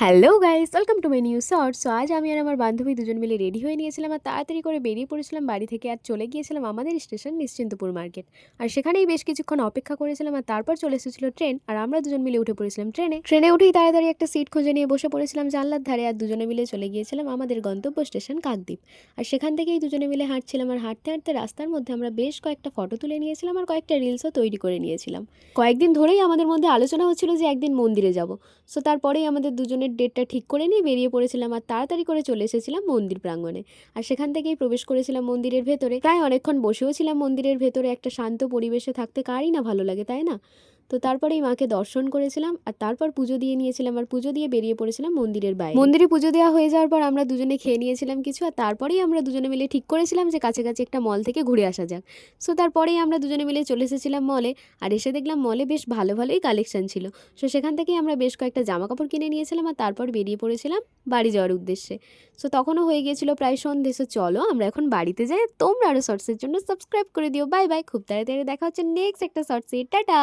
Hello guys, welcome to my new short. So আজ আমি আর আমার বান্ধবী দুজন মিলে রেডি হয়ে নিয়েছিলাম আর তাড়াতাড়ি করে বেরিয়ে পড়েছিলাম বাড়ি থেকে আর চলে গিয়েছিলাম আমাদের স্টেশন নিশ্চিন্তপুর মার্কেট। আর সেখানেই বেশ কিছুক্ষণ অপেক্ষা করেছিলাম আর তারপর চলে এসেছিল ট্রেন আর আমরা দুজন মিলে উঠে পড়েছিলাম ট্রেনে উঠেই তাড়াতাড়ি একটা সিট খুঁজে নিয়ে বসে পড়েছিলাম জানলার ধারে আর দুজনে মিলে চলে গিয়েছিলাম আমাদের গন্তব্য স্টেশন কাকদ্বীপ। আর সেখান থেকেই দুজনে মিলে হাঁটছিলাম আর হাঁটতে হাঁটতে রাস্তার মধ্যে আমরা বেশ কয়েকটা ফটো তুলে নিয়েছিলাম আর কয়েকটা রিলসও তৈরি করে নিয়েছিলাম। কয়েকদিন ধরেই আমাদের মধ্যে আলোচনা হচ্ছিল যে একদিন মন্দিরে যাব। সো তারপরেই আমাদের দুজনের ডেটটা ঠিক করে নিয়ে বেরিয়ে পড়েছিলাম আর তাড়াতাড়ি করে চলে এসেছিলাম মন্দির প্রাঙ্গণে। আর সেখান থেকেই প্রবেশ করেছিলাম মন্দিরের ভেতরে। প্রায় অনেকক্ষণ বসেও ছিলাম মন্দিরের ভেতরে, একটা শান্ত পরিবেশে থাকতে কারই না ভালো লাগে, তাই না? তো তারপরেই মাকে দর্শন করেছিলাম আর তারপর পুজো দিয়ে নিয়েছিলাম আর পুজো দিয়ে বেরিয়ে পড়েছিলাম মন্দিরের বাইরে। মন্দিরে পুজো দেওয়া হয়ে যাওয়ার পর আমরা দুজনে খেয়ে নিয়েছিলাম কিছু আর তারপরেই আমরা দুজনে মিলে ঠিক করেছিলাম যে কাছাকাছি একটা মল থেকে ঘুরে আসা যাক। সো তারপরেই আমরা দুজনে মিলে চলে এসেছিলাম মলে। আর এসে দেখলাম মলে বেশ ভালো ভালোই কালেকশন ছিল। সো সেখান থেকেই আমরা বেশ কয়েকটা জামা কাপড় কিনে নিয়েছিলাম আর তারপর বেরিয়ে পড়েছিলাম বাড়ি যাওয়ার উদ্দেশ্যে। সো তখনও হয়ে গিয়েছিল প্রায় সন্ধে। সো চলো আমরা এখন বাড়িতে যাই। তোমরা আরও শর্টসের জন্য সাবস্ক্রাইব করে দিও। বাই বাই, খুব তাড়াতাড়ি দেখা হচ্ছে নেক্সট একটা শর্টসে। টাটা।